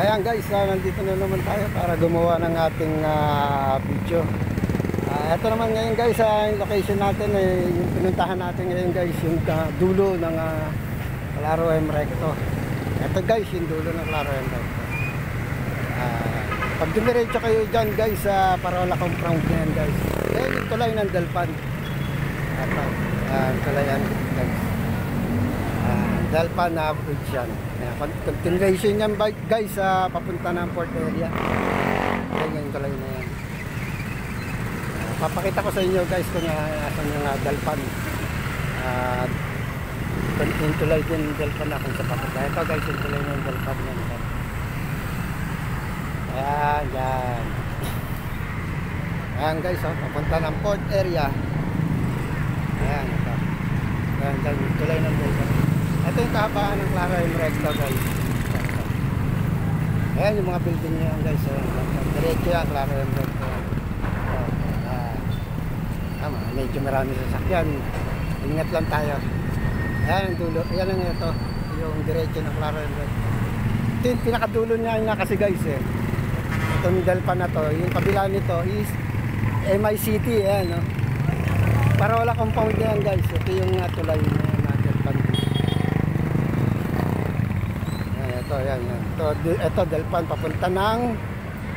Ayan guys, nandito na naman tayo para gumawa ng ating video. Ito naman ngayon guys, yung location natin, yung pinuntahan natin ngayon guys, yung dulo ng Claro M Recto. Ito guys, yung dulo ng Claro M Recto. Pag dumiretso kayo dyan guys, Parola Compound yan guys. Ayan yung tulay ng Delpan. Ito, tulay yan guys. Delpan na bridge yan. Continuation yan guys, papunta ng port area. Ayan yung tulay na yan. Papakita ko sa inyo guys kung nasan yung Delpan. Yung tulay din Delpan na kung sa papunta. Ito guys, yung tulay ng Delpan yan. Ayan, yan. Ayan guys, papunta ng port area. Ayan, ito. Ayan, yung tulay ng Delpan. Ito yung kahabaan ng Claro M Recto guys. Ayan yung mga building niya guys. Diretso yan, Claro M Recto. Medyo marami sasakyan. Ingat lang tayo. Ayan ang dulo. Ayan ang ito. Yung diretso ng Claro M Recto. Ito yung pinakadulo niya kasi guys Itong Delpan na to. Yung kabila nito is MI City. Ayan no. Parola Compound yan guys. Ito yung tulay na Delpan. Ito, yan. Ito, Delpan, papunta ng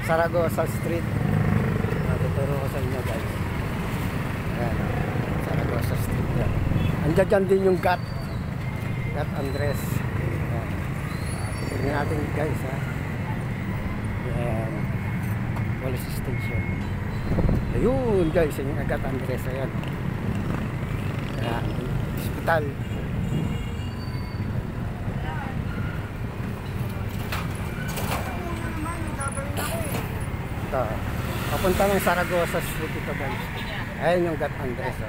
Saragosa Street. Tuturo ko sa inyo, guys. Ayan, Saragosa Street. Yan. Andiyan dyan din yung GAT Andres. Ayan. Tignan natin, guys, ha. Ayan. Police Station. Ayun, guys, yung GAT Andres. Ayan. Ayan. Hospital. Papunta ng Saragosa Street ito guys. Ayan yung GAT Andres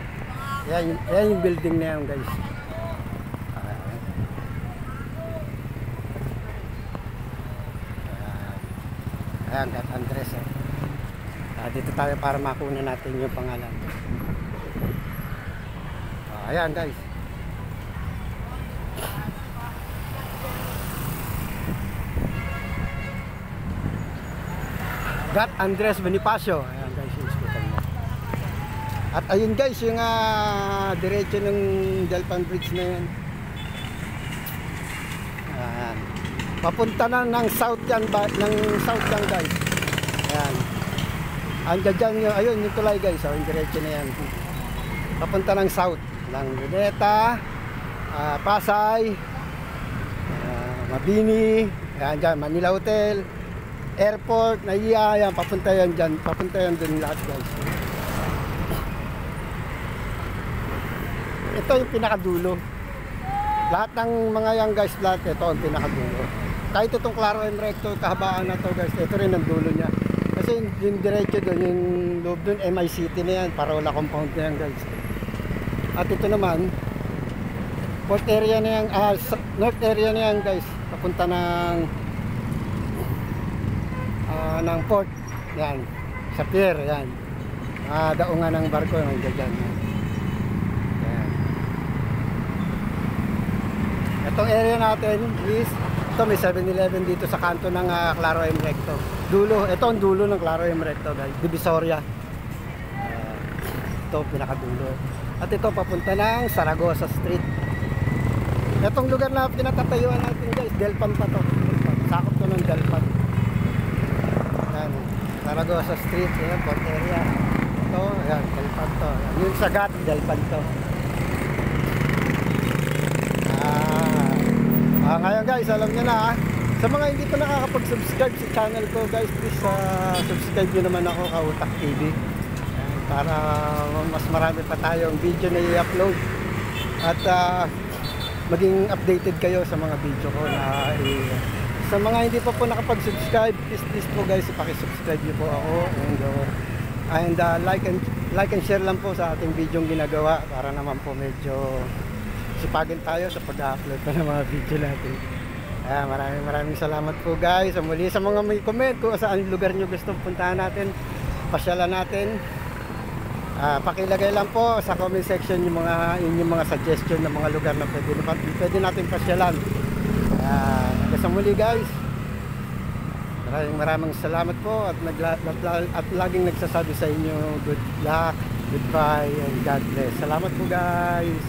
Ayan yung building na yan guys. Ayan GAT Andres dito tayo para makuha natin yung pangalan. Ayan guys. GAT Andres Bonifacio. Ayan guys, yung hospital niya. At ayun guys, yung diretso ng Delpan Bridge na yan. Ayan. Papunta na ng south yan, guys. Ayan. Andiyan dyan yung, ayun yung tulay guys, yung diretso na yan. Papunta ng south, ng Luneta, Pasay, Mabini, ayan dyan, Manila Hotel, Airport, Naiya, yan, papunta yan dyan, papunta yan dun lahat guys. Ito yung pinakadulo. Lahat ng mga yan guys, lahat ito ang pinakadulo. Kahit itong Claro M Recto, kahabaan na to guys, ito rin ang dulo niya. Kasi yung diretso dun, yung loob dun, MI City na yan, Parola Compound na yan guys. At ito naman, port area na yan, north area na yan guys, papunta ng port yan sa pier yan daungan ng barko yung dyan yan. Itong area natin is ito may 7-Eleven dito sa kanto ng Claro M Recto dulo, ito ang dulo ng Claro M Recto guys, Divisoria ito pinakadulo at ito papunta ng Saragosa Street. Itong lugar na pinatatayuan natin guys, Delpan pa to, sakop to ng Delpan. Saragosa Street, ayan, port area. Ito, ayan, Delpan to. Yung sa GAT, Delpan to. Ngayon guys, alam nyo na sa mga hindi pa nakakapag-subscribe sa channel ko guys, please subscribe nyo naman ako, Kautak TV. Ayan, para mas marami pa tayong video na i-upload. At maging updated kayo sa mga video ko na sa mga hindi pa po nakapag-subscribe, please po guys, paki-subscribe niyo po ako and like and share lang po sa ating video ginagawa para naman po medyo sipagin tayo sa pag-upload pa ng mga video natin. Maraming salamat po guys. Muli sa mga may comment kung saan lugar nyo gusto puntahan natin, pasyalan natin. Pakilagay lang po sa comment section yung mga suggestion ng mga lugar na pwede natin pasyalan. Hanggang sa muli guys. Maraming salamat po at, at laging nagsasabi sa inyo good luck, goodbye, and God bless. Salamat po guys.